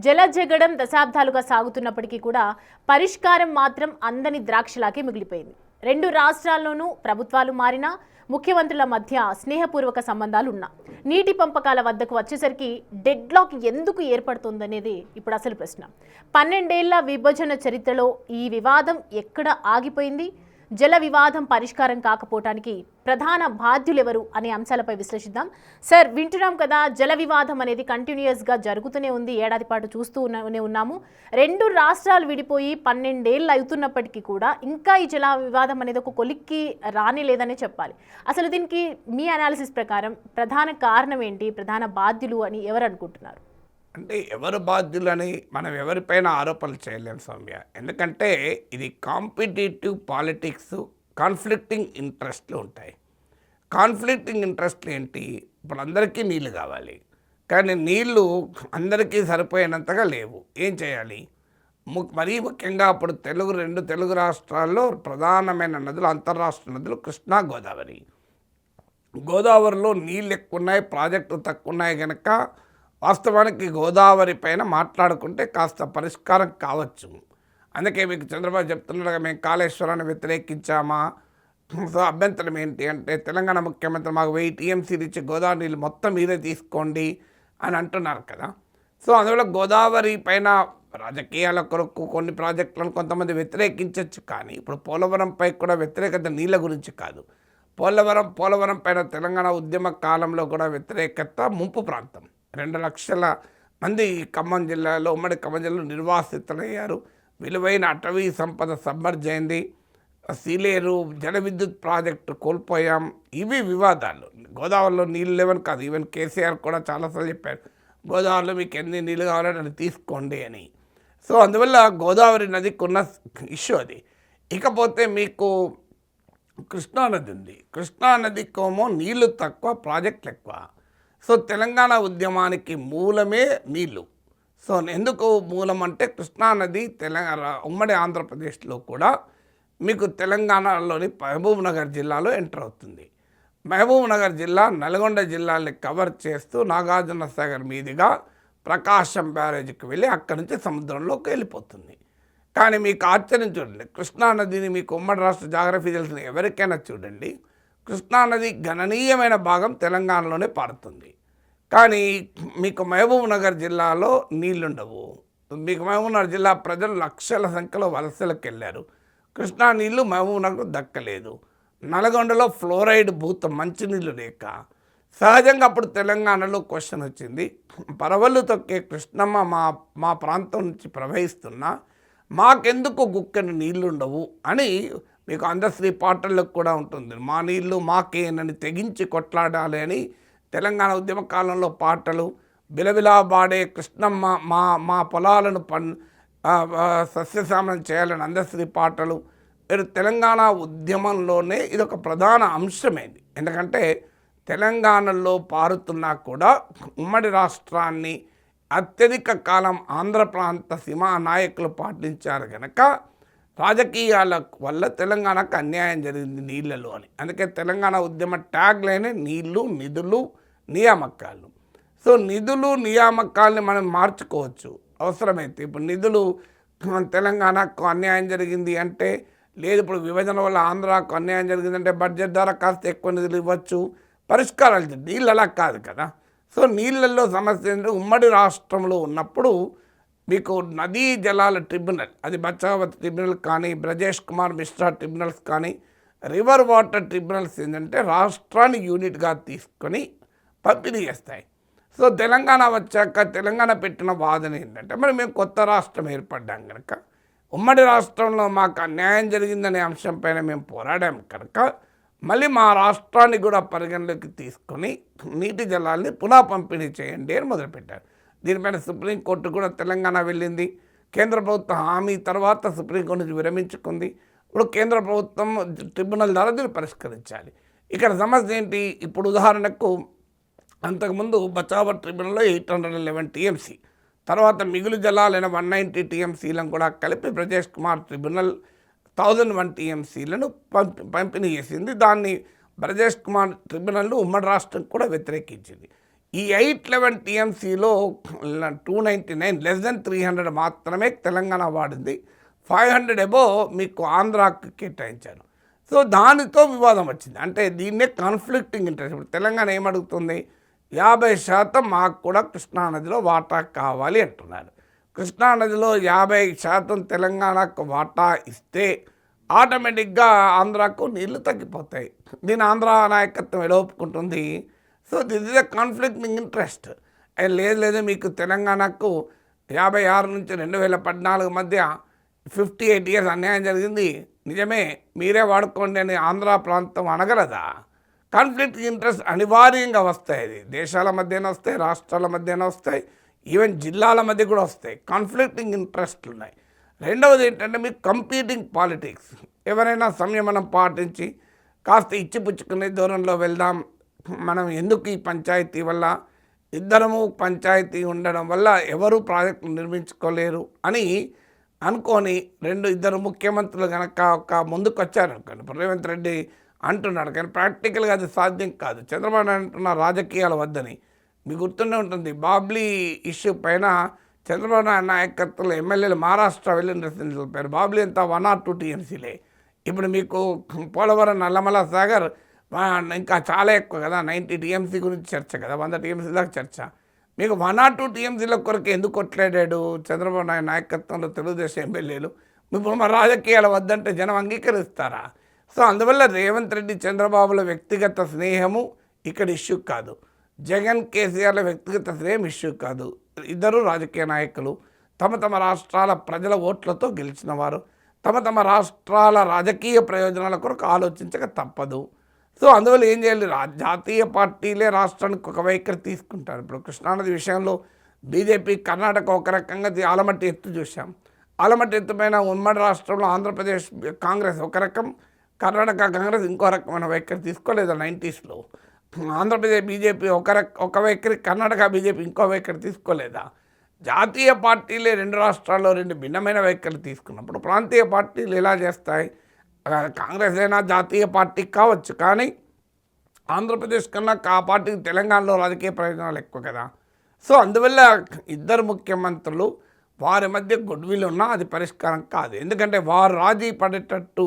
జలజగడం దశాబ్దాలుగా సాగుతున్నప్పటికీ కూడా పరిష్కారం మాత్రం అందని ద్రాక్షలాగే మిగిలిపోయింది. రెండు రాష్ట్రాల్లోనూ ప్రభుత్వాలు మారినా ముఖ్యమంత్రుల మధ్య స్నేహపూర్వక సంబంధాలు ఉన్నా నీటి పంపకాల వద్దకు వచ్చేసరికి డెడ్లాక్ ఎందుకు ఏర్పడుతుందనేది ఇప్పుడు అసలు ప్రశ్న. 12 ఏళ్ల విభజన చరిత్రలో ఈ వివాదం ఎక్కడ ఆగిపోయింది? జల వివాదం పరిష్కారం కాకపోవటానికి ప్రధాన బాధ్యులెవరు అనే అంశాలపై విశ్లేషిద్దాం. సార్, వింటున్నాం కదా, జల వివాదం అనేది కంటిన్యూస్గా జరుగుతూనే ఉంది. ఏడాది పాటు చూస్తూనే ఉన్నాము. రెండు రాష్ట్రాలు విడిపోయి 12 ఏళ్ళు అవుతున్నప్పటికీ కూడా ఇంకా ఈ జల వివాదం అనేది ఒక కొలిక్కి రానిలేదనే చెప్పాలి. అసలు దీనికి మీ అనాలిసిస్ ప్రకారం ప్రధాన కారణం ఏంటి, ప్రధాన బాధ్యులు అని ఎవరు అనుకుంటున్నారు? అంటే ఎవరు బాధ్యులని మనం ఎవరిపైన ఆరోపణలు చేయలేము సౌమ్య. ఎందుకంటే ఇది కాంపిటేటివ్ పాలిటిక్స్, కాన్ఫ్లిక్టింగ్ ఇంట్రెస్ట్లు ఉంటాయి. కాన్ఫ్లిక్టింగ్ ఇంట్రెస్ట్లు ఏంటి? ఇప్పుడు అందరికీ నీళ్ళు కావాలి, కానీ నీళ్ళు అందరికీ సరిపోయినంతగా లేవు. ఏం చేయాలి? మరీ ముఖ్యంగా అప్పుడు రెండు తెలుగు రాష్ట్రాల్లో ప్రధానమైన నదులు, అంతర్రాష్ట్ర నదులు కృష్ణా, గోదావరి. గోదావరిలో నీళ్ళు ఎక్కువ ఉన్నాయి, ప్రాజెక్టులు తక్కువ ఉన్నాయి. కనుక వాస్తవానికి గోదావరి పైన మాట్లాడుకుంటే కాస్త పరిష్కారం కావచ్చు. అందుకే మీకు చంద్రబాబు చెప్తున్నాడుగా, మేము కాళేశ్వరాన్ని వ్యతిరేకించామా? సో అభ్యంతరం ఏంటి అంటే, తెలంగాణ ముఖ్యమంత్రి మాకు 1000 టీఎంసీలు ఇచ్చి గోదావరి నీళ్ళు మొత్తం మీరే తీసుకోండి అని అంటున్నారు కదా. సో అందువల్ల గోదావరి పైన రాజకీయాల కొరకు కొన్ని ప్రాజెక్టులను కొంతమంది వ్యతిరేకించవచ్చు, కానీ ఇప్పుడు పోలవరంపై కూడా వ్యతిరేకత నీళ్ళ గురించి కాదు. పోలవరం పైన తెలంగాణ ఉద్యమ కాలంలో కూడా వ్యతిరేకత ముంపు ప్రాంతం. 2 లక్షల మంది ఖమ్మం జిల్లాలో, ఉమ్మడి ఖమ్మం జిల్లాలో నిర్వాసితులయ్యారు. విలువైన అటవీ సంపద సబ్మర్జ్ అయింది. సీలేరు జల విద్యుత్ ప్రాజెక్టు కోల్పోయాం. ఇవి వివాదాలు. గోదావరిలో నీళ్ళు లేవని కాదు, ఈవెన్ కేసీఆర్ కూడా చాలాసార్లు చెప్పారు, గోదావరిలో మీకు ఎన్ని నీళ్ళు కావాలని అది తీసుకోండి అని. సో అందువల్ల గోదావరి నదికి ఉన్న ఇష్యూ అది. ఇకపోతే మీకు కృష్ణానది ఉంది. కృష్ణానదికేమో నీళ్లు తక్కువ, ప్రాజెక్టులు ఎక్కువ. సో తెలంగాణ ఉద్యమానికి మూలమే నీళ్ళు. సో ఎందుకు మూలం అంటే, కృష్ణానది ఉమ్మడి ఆంధ్రప్రదేశ్లో కూడా మీకు తెలంగాణలోని మహబూబ్ నగర్ జిల్లాలో ఎంటర్ అవుతుంది. మహబూబ్ నగర్ జిల్లా నల్గొండ జిల్లాని కవర్ చేస్తూ నాగార్జున సాగర్ మీదుగా ప్రకాశం బ్యారేజ్కి వెళ్ళి అక్కడి నుంచి సముద్రంలోకి వెళ్ళిపోతుంది. కానీ మీకు ఆశ్చర్యం చూడండి, కృష్ణానదిని మీకు ఉమ్మడి రాష్ట్ర జాగ్రఫీ తెలిసిన ఎవరికైనా చూడండి, కృష్ణానది గణనీయమైన భాగం తెలంగాణలోనే పారుతుంది. కానీ మీకు మహబూబ్ నగర్ జిల్లాలో నీళ్లుండవు. మీకు మహబూబ్ నగర్ జిల్లా ప్రజలు లక్షల సంఖ్యలో వలసలకు వెళ్ళారు. కృష్ణా నీళ్లు మహబూబ్ నగర్ దక్కలేదు. నల్గొండలో ఫ్లోరైడ్ భూతం, మంచినీళ్ళు లేక సహజంగా అప్పుడు తెలంగాణలో క్వశ్చన్ వచ్చింది, పరవళ్ళు తొక్కే కృష్ణమ్మ మా ప్రాంతం నుంచి ప్రవహిస్తున్నా మాకెందుకు గుక్కని నీళ్లుండవు అని మీకు అందశ్రీ పాటలకు కూడా ఉంటుంది. మా నీళ్లు మాకేనని తెగించి కొట్లాడాలి అని తెలంగాణ ఉద్యమ కాలంలో పాటలు. బిలబిలాబాడే కృష్ణమ్మ మా పొలాలను సస్యశ్యామలం చేయాలని అందశ్రీ పాటలు. మీరు తెలంగాణ ఉద్యమంలోనే ఇదొక ప్రధాన అంశమైంది. ఎందుకంటే తెలంగాణలో పారుతున్నా కూడా ఉమ్మడి రాష్ట్రాన్ని అత్యధిక కాలం ఆంధ్ర ప్రాంత సీమా నాయకులు పాటించారు కనుక రాజకీయాల వల్ల తెలంగాణకు అన్యాయం జరిగింది నీళ్ళలో అని. అందుకే తెలంగాణ ఉద్యమ ట్యాగ్ లైనే నీళ్లు, నిధులు, నియామకాలు. సో నిధులు, నియామకాలని మనం మార్చుకోవచ్చు అవసరమైతే. ఇప్పుడు నిధులు తెలంగాణకు అన్యాయం జరిగింది అంటే లేదు, ఇప్పుడు విభజన వల్ల ఆంధ్రాకు అన్యాయం జరిగిందంటే బడ్జెట్ ద్వారా కాస్త ఎక్కువ నిధులు ఇవ్వచ్చు, పరిష్కారాలు. నీళ్ళు అలా కాదు కదా. సో నీళ్ళల్లో సమస్య ఏంటంటే, ఉమ్మడి రాష్ట్రంలో ఉన్నప్పుడు మీకు నదీ జలాల ట్రిబ్యునల్, అది బచావత్ ట్రిబ్యునల్ కానీ, బ్రజేష్ కుమార్ మిశ్రా ట్రిబ్యునల్స్ కానీ, రివర్ వాటర్ ట్రిబ్యునల్స్ ఏంటంటే రాష్ట్రాన్ని యూనిట్గా తీసుకొని పంపిణీ చేస్తాయి. సో తెలంగాణ వచ్చాక తెలంగాణ పెట్టిన వాదన ఏంటంటే, మరి మేము కొత్త రాష్ట్రం ఏర్పడ్డాం కనుక, ఉమ్మడి రాష్ట్రంలో మాకు అన్యాయం జరిగిందనే అంశంపైన మేము పోరాడాం కనుక మళ్ళీ మా రాష్ట్రాన్ని కూడా పరిగణలోకి తీసుకొని నీటి జలాల్ని పునః పంపిణీ చేయండి అని మొదలుపెట్టారు. దీనిపైన సుప్రీంకోర్టు కూడా తెలంగాణ వెళ్ళింది. కేంద్ర ప్రభుత్వం హామీ తర్వాత సుప్రీంకోర్టు నుంచి విరమించుకుంది. ఇప్పుడు కేంద్ర ప్రభుత్వం ట్రిబ్యునల్ ద్వారా దీన్ని పరిష్కరించాలి. ఇక్కడ సమస్య ఏంటి? ఇప్పుడు ఉదాహరణకు అంతకుముందు బచావత్ ట్రిబ్యునల్లో 811 టీఎంసీ, తర్వాత మిగులు జలాలైన 190 టీఎంసీలను కూడా కలిపి బ్రజేష్ కుమార్ ట్రిబ్యునల్ 1001 టీఎంసీలను పంపిణీ చేసింది. దాన్ని బ్రజేష్ కుమార్ ట్రిబ్యునల్ ఉమ్మడి రాష్ట్రం కూడా వ్యతిరేకించింది. ఈ 811 టీఎంసీలో 299 లెస్ దెన్ 300 మాత్రమే తెలంగాణ వాడింది. 500 అబోవ్ మీకు ఆంధ్రాకి కేటాయించారు. సో దానితో వివాదం వచ్చింది. అంటే దీన్నే కాన్ఫ్లిక్టింగ్ ఇంట్రెస్ట్. ఇప్పుడు తెలంగాణ ఏమడుగుతుంది, 50% మాకు కూడా కృష్ణానదిలో వాటా కావాలి అంటున్నారు. కృష్ణానదిలో 50% తెలంగాణకు వాటా ఇస్తే ఆటోమేటిక్గా ఆంధ్రాకు నీళ్లు తగ్గిపోతాయి. దీని ఆంధ్ర నాయకత్వం ఎలా ఒప్పుకుంటుంది? So this is a conflicting interest. లేదు మీకు తెలంగాణకు 56 నుంచి 2014 మధ్య 58 ఇయర్స్ అన్యాయం జరిగింది, నిజమే, మీరే వాడుకోండి అని ఆంధ్ర ప్రాంతం అనగలదా? కాన్ఫ్లిక్ట్ ఇంట్రెస్ట్ అనివార్యంగా వస్తాయి. అది దేశాల మధ్యన వస్తాయి, రాష్ట్రాల మధ్యన వస్తాయి, ఈవెన్ జిల్లాల మధ్య కూడా వస్తాయి. కాన్ఫ్లిక్టింగ్ ఇంట్రెస్ట్లు ఉన్నాయి. రెండవది ఏంటంటే మీకు కంపీటింగ్ పాలిటిక్స్. ఎవరైనా సంయమనం పాటించి కాస్త ఇచ్చిపుచ్చుకునే దూరంలో వెళ్దాం, మనం ఎందుకు ఈ పంచాయతీ వల్ల ఇద్దరము పంచాయతీ ఉండడం వల్ల ఎవరు ప్రాజెక్టులు నిర్మించుకోలేరు అని అనుకొని ఇద్దరు ముఖ్యమంత్రులు కనుక ముందుకు వచ్చారు అనుకోండి. ఇప్పుడు రేవంత్ రెడ్డి అంటున్నాడు, కానీ ప్రాక్టికల్గా అది సాధ్యం కాదు. చంద్రబాబు నాయుడు అంటున్న రాజకీయాల వద్దని. మీకు గుర్తుండే ఉంటుంది, బాబ్లీ ఇష్యూ పైన చంద్రబాబు నాయుడు నాయకత్వంలో ఎమ్మెల్యేలు మహారాష్ట్ర వెళ్ళి నిరసన తెలిపారు. బాబ్లీ అంతా 1 or 2 టీఎంసీలే. ఇప్పుడు మీకు పోలవరం, నల్లమల సాగర్ ఇంకా చాలా ఎక్కువ కదా, 90 టీఎంసీ గురించి చర్చ కదా, 100 టీఎంసీ దాకా చర్చ. మీకు 1 or 2 టీఎంసీల కొరకు ఎందుకు కొట్లాడాడు చంద్రబాబు నాయుడు నాయకత్వంలో తెలుగుదేశం ఎమ్మెల్యేలు? ఇప్పుడు మన రాజకీయాల వద్దంటే జనం అంగీకరిస్తారా? సో అందువల్ల రేవంత్ రెడ్డి చంద్రబాబుల వ్యక్తిగత స్నేహము ఇక్కడ ఇష్యూ కాదు, జగన్ కేసీఆర్ల వ్యక్తిగత స్నేహం ఇష్యూ కాదు. ఇద్దరు రాజకీయ నాయకులు తమ తమ రాష్ట్రాల ప్రజల ఓట్లతో గెలిచిన వారు, తమ రాష్ట్రాల రాజకీయ ప్రయోజనాల కొరకు ఆలోచించక తప్పదు. సో అందువల్ల ఏం చేయాలి, జాతీయ పార్టీలే రాష్ట్రానికి ఒక వైఖరి తీసుకుంటారు. ఇప్పుడు కృష్ణానది విషయంలో బీజేపీ కర్ణాటక ఒక రకంగా ఆలమట్టి ఎత్తు చూసాం. ఆలమట్టి ఎత్తుపైన ఉమ్మడి రాష్ట్రంలో ఆంధ్రప్రదేశ్ కాంగ్రెస్ ఒక రకం, కర్ణాటక కాంగ్రెస్ ఇంకో రకమైన వైఖరి తీసుకోలేదు 90sలో. ఆంధ్రప్రదేశ్ బీజేపీ ఒక వైఖరి, కర్ణాటక బీజేపీ ఇంకో వైఖరి తీసుకోలేదా? జాతీయ పార్టీలే 2 రాష్ట్రాల్లో 2 భిన్నమైన వైఖరి తీసుకున్నప్పుడు ప్రాంతీయ పార్టీలు ఎలా చేస్తాయి? కాంగ్రెస్ అయినా జాతీయ పార్టీ కావచ్చు, కానీ ఆంధ్రప్రదేశ్ కన్నా ఆ పార్టీకి తెలంగాణలో రాజకీయ ప్రయోజనాలు ఎక్కువ కదా. సో అందువల్ల ఇద్దరు ముఖ్యమంత్రులు వారి మధ్య గుడ్విల్ ఉన్నా అది పరిష్కారం కాదు. ఎందుకంటే వారు రాజీ పడేటట్టు,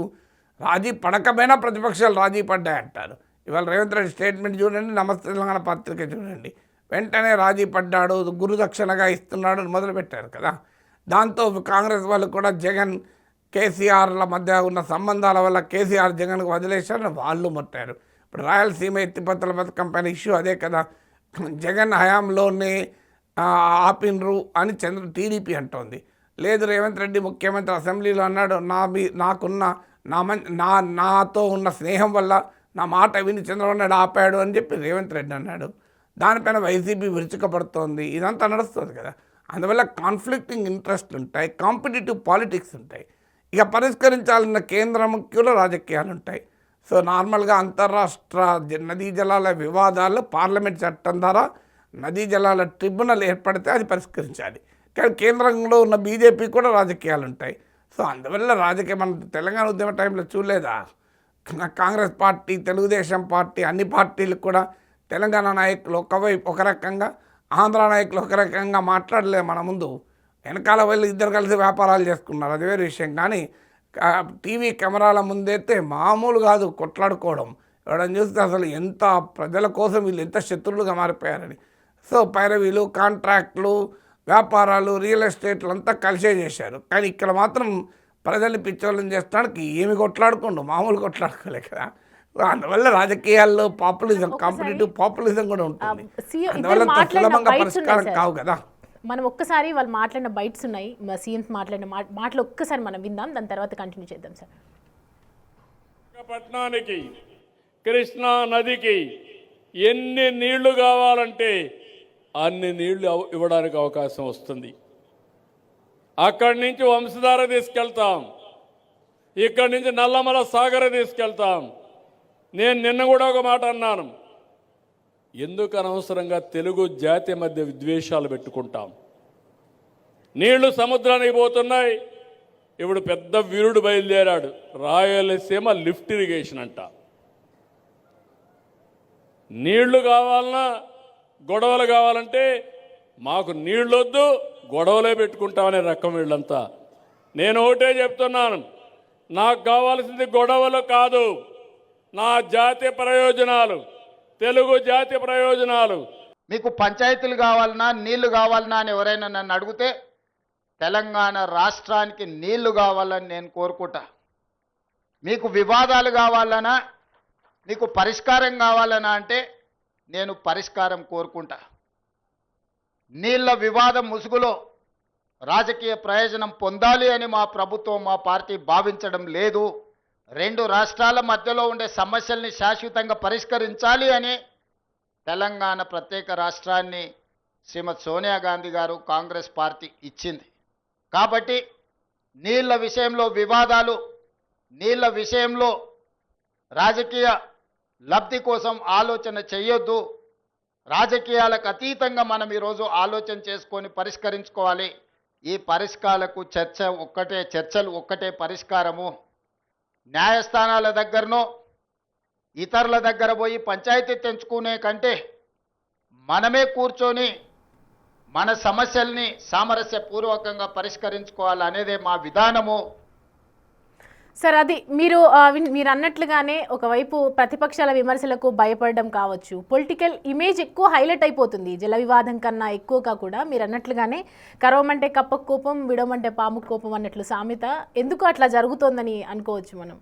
రాజీ పడకపోయినా ప్రతిపక్షాలు రాజీ పడ్డాయంటారు. ఇవాళ రేవంత్ రెడ్డి స్టేట్మెంట్ చూడండి, నమస్తే తెలంగాణ పత్రిక చూడండి, వెంటనే రాజీ పడ్డాడు, గురుదక్షిణగా ఇస్తున్నాడు అని మొదలుపెట్టారు కదా. దాంతో కాంగ్రెస్ వాళ్ళు కూడా జగన్ కేసీఆర్ల మధ్య ఉన్న సంబంధాల వల్ల కేసీఆర్ జగన్కు వదిలేశారని వాళ్ళు మొట్టారు. ఇప్పుడు రాయలసీమ ఎత్తిపోతల పథకం పైన ఇష్యూ అదే కదా, జగన్ హయాంలోనే ఆపినరు అని టీడీపీ అంటోంది. లేదు రేవంత్ రెడ్డి ముఖ్యమంత్రి అసెంబ్లీలో అన్నాడు, నాతో ఉన్న స్నేహం వల్ల నా మాట విని చంద్రబాబు నాయుడు ఆపాడు అని చెప్పి రేవంత్ రెడ్డి అన్నాడు. దానిపైన వైసీపీ విరుచుకపడుతోంది, ఇదంతా నడుస్తుంది కదా. అందువల్ల కాన్ఫ్లిక్టింగ్ ఇంట్రెస్ట్లు ఉంటాయి, కాంపిటేటివ్ పాలిటిక్స్ ఉంటాయి. ఇక పరిష్కరించాలన్న కేంద్ర ముఖ్యులు రాజకీయాలు ఉంటాయి. సో నార్మల్గా అంతర్రాష్ట్ర నదీ జలాల వివాదాలు పార్లమెంట్ చట్టం ద్వారా నదీ జలాల ట్రిబ్యునల్ ఏర్పడితే అది పరిష్కరించాలి. కానీ కేంద్రంలో ఉన్న బీజేపీ కూడా రాజకీయాలు ఉంటాయి. సో అందువల్ల మన తెలంగాణ ఉద్యమ టైంలో చూడలేదా, కాంగ్రెస్ పార్టీ, తెలుగుదేశం పార్టీ, అన్ని పార్టీలు కూడా తెలంగాణ నాయకులు ఒక రకంగా, ఆంధ్ర నాయకులు ఒక రకంగా మాట్లాడలేదు. మన ముందు వెనకాల వెళ్ళి ఇద్దరు కలిసి వ్యాపారాలు చేసుకున్నారు, అది వేరే విషయం. కానీ టీవీ కెమెరాల ముందైతే మామూలు కాదు కొట్లాడుకోవడం. ఎవడని చూస్తే అసలు ఎంత ప్రజల కోసం వీళ్ళు ఎంత శత్రువులుగా మారిపోయారని. సో పైరవీలు, కాంట్రాక్ట్లు, వ్యాపారాలు, రియల్ ఎస్టేట్లు అంతా కలిసే చేశారు. కానీ ఇక్కడ మాత్రం ప్రజల్ని పిచ్చోళ్ళని చేస్తానికి ఏమి కొట్లాడుకోండు, మామూలు కొట్లాడుకోలే కదా. అందువల్ల రాజకీయాల్లో పాపులిజం, కాంపిటేటివ్ పాపులిజం కూడా ఉంటుంది. అందువల్ల సులభంగా పరిష్కారం కావు కదా. మనం ఒక్కసారి వాళ్ళు మాట్లాడిన బైట్స్ ఉన్నాయి, సీఎం మాట్లాడిన మాటలు ఒక్కసారి మనం విందాం, దాని తర్వాత కంటిన్యూ చేద్దాం సార్. పట్టణానికి, కృష్ణా నదికి ఎన్ని నీళ్లు కావాలంటే అన్ని నీళ్లు ఇవ్వడానికి అవకాశం వస్తుంది. అక్కడి నుంచి వంశధార తీసుకెళ్తాం, ఇక్కడి నుంచి నల్లమల సాగర తీసుకెళ్తాం. నేను నిన్న కూడా ఒక మాట అన్నాను, ఎందుకు అనవసరంగా తెలుగు జాతి మధ్య విద్వేషాలు పెట్టుకుంటాం? నీళ్లు సముద్రానికి పోతున్నాయి. ఇప్పుడు పెద్ద వీరుడు బయలుదేరాడు, రాయలసీమ లిఫ్ట్ ఇరిగేషన్ అంట. నీళ్లు కావాలన్నా గొడవలు కావాలంటే మాకు నీళ్ళొద్దు, గొడవలే పెట్టుకుంటామనే రకం వీళ్ళంతా. నేను ఒకటే చెప్తున్నాను, నాకు కావాల్సింది గొడవలు కాదు, నా జాతి ప్రయోజనాలు, తెలుగు జాతి ప్రయోజనాలు. మీకు పంచాయతీలు కావాలన్నా నీళ్లు కావాలన్నా అని ఎవరైనా నన్ను అడిగితే తెలంగాణ రాష్ట్రానికి నీళ్లు కావాలని నేను కోరుకుంటా. మీకు వివాదాలు కావాలన్నా, మీకు పరిష్కారం కావాలన్నా అంటే నేను పరిష్కారం కోరుకుంటా. నీళ్ల వివాదం ముసుగులో రాజకీయ ప్రయోజనం పొందాలి అని మా ప్రభుత్వం, మా పార్టీ భావించడం లేదు. రెండు రాష్ట్రాల మధ్యలో ఉండే సమస్యల్ని శాశ్వతంగా పరిష్కరించాలి అని తెలంగాణ ప్రత్యేక రాష్ట్రాన్ని శ్రీమతి సోనియా గాంధీ గారు, కాంగ్రెస్ పార్టీ ఇచ్చింది. కాబట్టి నీళ్ల విషయంలో వివాదాలు, నీళ్ల విషయంలో రాజకీయ లబ్ధి కోసం ఆలోచన చేయొద్దు. రాజకీయాలకు అతీతంగా మనం ఈరోజు ఆలోచన చేసుకొని పరిష్కరించుకోవాలి. ఈ పరిష్కారాలకు చర్చలు ఒక్కటే పరిష్కారము. న్యాయస్థానాల దగ్గరనో ఇతరుల దగ్గర పోయి పంచాయతీ తెంచుకునే కంటే మనమే కూర్చొని మన సమస్యల్ని సామరస్యపూర్వకంగా పరిష్కరించుకోవాలనేదే మా విధానము. సార్, అది మీరు మీరు అన్నట్లుగానే ఒకవైపు ప్రతిపక్షాల విమర్శలకు భయపడడం కావచ్చు, పొలిటికల్ ఇమేజ్ ఎక్కువ హైలైట్ అయిపోతుంది జల వివాదం కన్నా ఎక్కువగా కూడా. మీరు అన్నట్లుగానే కరవమంటే కప్పకు కోపం, విడవమంటే పాము కోపం అన్నట్లు సామెత ఎందుకు అట్లా జరుగుతోందని అనుకోవచ్చు మనం.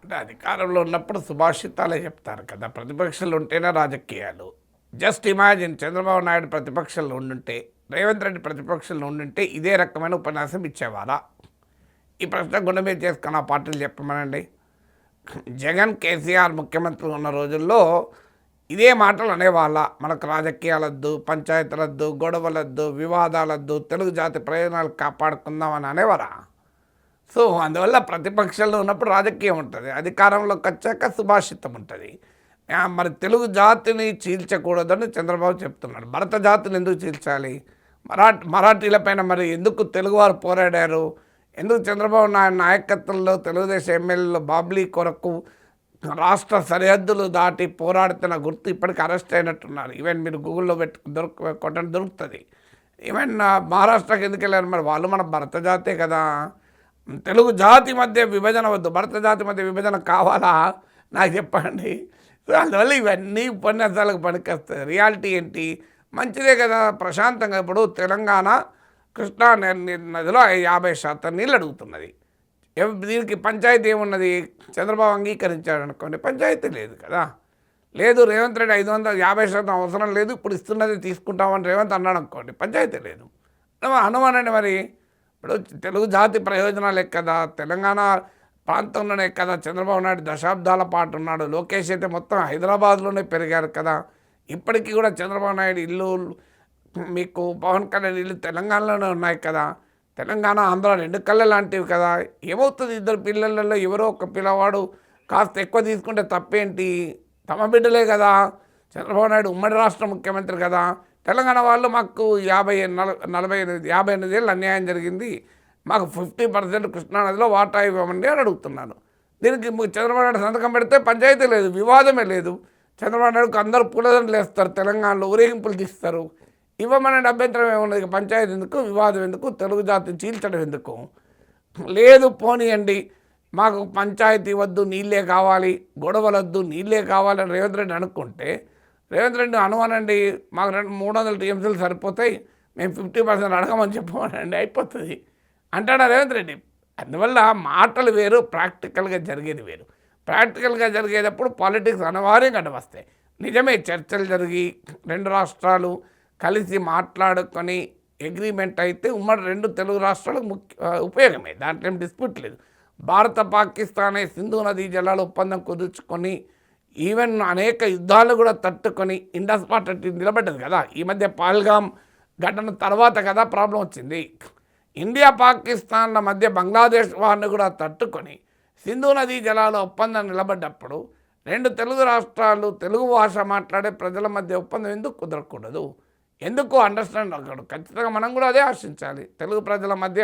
అంటే అధికారంలో ఉన్నప్పుడు సుభాషితాలే చెప్తారు కదా, ప్రతిపక్షాలు ఉంటేనే రాజకీయాలు. జస్ట్ ఇమాజిన్, చంద్రబాబు నాయుడు ప్రతిపక్షంలో ఉండుంటే, రేవంత్ రెడ్డి ప్రతిపక్షంలో ఉండుంటే ఇదే రకమైన ఉపన్యాసం ఇచ్చేవారా? ఈ ప్రశ్న గుండె మీద చేసుకున్న పార్టీలు చెప్పమనండి. జగన్, కేసీఆర్ ముఖ్యమంత్రులు ఉన్న రోజుల్లో ఇదే మాటలు అనేవాళ్ళ, మనకు రాజకీయాలొద్దు, పంచాయతీలొద్దు, గొడవలొద్దు, వివాదాలొద్దు, తెలుగు జాతి ప్రయోజనాలు కాపాడుకుందామని అనేవారా? సో అందువల్ల ప్రతిపక్షంలో ఉన్నప్పుడు రాజకీయం ఉంటుంది, అధికారంలోకి వచ్చాక సుభాషితం ఉంటుంది. మరి తెలుగు జాతిని చీల్చకూడదని చంద్రబాబు చెప్తున్నాడు. భరత జాతిని ఎందుకు చీల్చాలి? మరాఠీలపైన మరి ఎందుకు తెలుగువారు పోరాడారు? ఎందుకు చంద్రబాబు నాయుడు నాయకత్వంలో తెలుగుదేశం ఎమ్మెల్యేలు బాబ్లీ కొరకు రాష్ట్ర సరిహద్దులు దాటి పోరాడుతున్న గుర్తు ఇప్పటికీ అరెస్ట్ అయినట్టున్నారు. ఈవెన్ మీరు గూగుల్లో కొట్టడం దొరుకుతుంది. ఈవెన్ మహారాష్ట్రకి ఎందుకు వెళ్ళారు? మరి వాళ్ళు మన భరత జాతే కదా. తెలుగు జాతి మధ్య విభజన వద్దు, భరత జాతి మధ్య విభజన కావాలా నాకు చెప్పండి. సో అందువల్ల ఇవన్నీ ఉపన్యాసాలకు పనికొస్తాయి. రియాలిటీ ఏంటి? మంచిదే కదా, ప్రశాంతంగా. ఇప్పుడు తెలంగాణ కృష్ణా నదిలో 50% నీళ్ళు అడుగుతున్నది. దీనికి పంచాయతీ ఏమున్నది? చంద్రబాబు అంగీకరించాడు అనుకోండి, పంచాయతీ లేదు కదా. లేదు, రేవంత్ రెడ్డి 550% అవసరం లేదు, ఇప్పుడు ఇస్తున్నది తీసుకుంటామని రేవంత్ అన్నాడు అనుకోండి, పంచాయతీ లేదు. అనుమానండి. మరి ఇప్పుడు తెలుగు జాతి ప్రయోజనాలే కదా, తెలంగాణ ప్రాంతంలోనే కదా చంద్రబాబు నాయుడు దశాబ్దాల పాటు ఉన్నాడు. లోకేష్ అయితే మొత్తం హైదరాబాద్లోనే పెరిగారు కదా. ఇప్పటికీ కూడా చంద్రబాబు నాయుడు ఇల్లు, మీకు పవన్ కళ్యాణ్ ఇల్లు తెలంగాణలోనే ఉన్నాయి కదా. తెలంగాణ, ఆంధ్ర రెండు కళ్ళ లాంటివి కదా. ఏమవుతుంది, ఇద్దరు పిల్లలలో ఎవరో ఒక పిల్లవాడు కాస్త ఎక్కువ తీసుకుంటే తప్పేంటి? తమ బిడ్డలే కదా. చంద్రబాబు నాయుడు ఉమ్మడి రాష్ట్ర ముఖ్యమంత్రి కదా. తెలంగాణ వాళ్ళు మాకు 58 ఏళ్ళు అన్యాయం జరిగింది, మాకు 50% కృష్ణానదిలో వాటా ఇవ్వమండి అని అడుగుతున్నాను. దీనికి చంద్రబాబు నాయుడు సంతకం పెడితే పంచాయతీ లేదు, వివాదమే లేదు. చంద్రబాబు నాయుడుకు అందరూ పూలదండలు వేస్తారు, తెలంగాణలో ఊరేగింపులు తీస్తారు. ఇవ్వమనే అభ్యంతరం ఏమున్నది? పంచాయతీ ఎందుకు, వివాదం ఎందుకు, తెలుగు జాతిని చీల్చడం ఎందుకు? లేదు పోనీయండి, మాకు పంచాయతీ వద్దు, నీళ్ళే కావాలి, గొడవలొద్దు, నీళ్ళే కావాలని రేవంత్ రెడ్డి అనుకుంటే, రేవంత్ రెడ్డి అనుమానండి, మాకు 300 టీఎంసీలు సరిపోతాయి, మేము 50% అడగమని చెప్పమనండి, అయిపోతుంది అంటాడా రేవంత్ రెడ్డి. అందువల్ల మాటలు వేరు, ప్రాక్టికల్గా జరిగేది వేరు. ప్రాక్టికల్గా జరిగేటప్పుడు పాలిటిక్స్ అనివార్యంగా వస్తాయి. నిజమే, చర్చలు జరిగి రెండు రాష్ట్రాలు కలిసి మాట్లాడుకొని అగ్రిమెంట్ అయితే ఉమ్మడి రెండు తెలుగు రాష్ట్రాలకు ఉపయోగమే, దాంట్లో ఏం డిస్ప్యూట్ లేదు. భారత పాకిస్తాన్ సింధు నదీ జలాల ఒప్పందం కుదుర్చుకొని ఈవెన్ అనేక యుద్ధాలు కూడా తట్టుకొని ఇండస్ వాటర్ నిలబడ్డది కదా. ఈ మధ్య పహల్గామ్ ఘటన తర్వాత కదా ప్రాబ్లం వచ్చింది. ఇండియా పాకిస్తాన్ల మధ్య బంగ్లాదేశ్ వారిని కూడా తట్టుకొని సింధు నదీ జలాల ఒప్పందం నిలబడ్డప్పుడు రెండు తెలుగు రాష్ట్రాలు, తెలుగు భాష మాట్లాడే ప్రజల మధ్య ఒప్పందం ఎందుకు కుదరకూడదు? ఎందుకు అండర్స్టాండ్ అవ్వకూడదు? ఖచ్చితంగా మనం కూడా అదే ఆశించాలి. తెలుగు ప్రజల మధ్య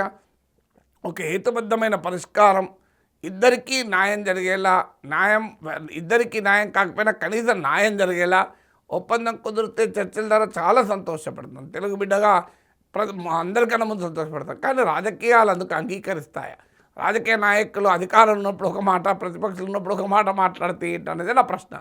ఒక హేతుబద్ధమైన పరిష్కారం, ఇద్దరికీ న్యాయం జరిగేలా, ఇద్దరికీ న్యాయం కాకపోయినా కనీసం న్యాయం జరిగేలా ఒప్పందం కుదిరితే చర్చల ద్వారా చాలా సంతోషపడతాం. తెలుగు బిడ్డగా అందరికన్నా ముందు సంతోషపడతాం. కానీ రాజకీయాలు అందుకు అంగీకరిస్తాయా? రాజకీయ నాయకులు అధికారం ఉన్నప్పుడు ఒక మాట, ప్రతిపక్షాలు ఉన్నప్పుడు ఒక మాట మాట్లాడితే ఏంటనేది నా ప్రశ్న.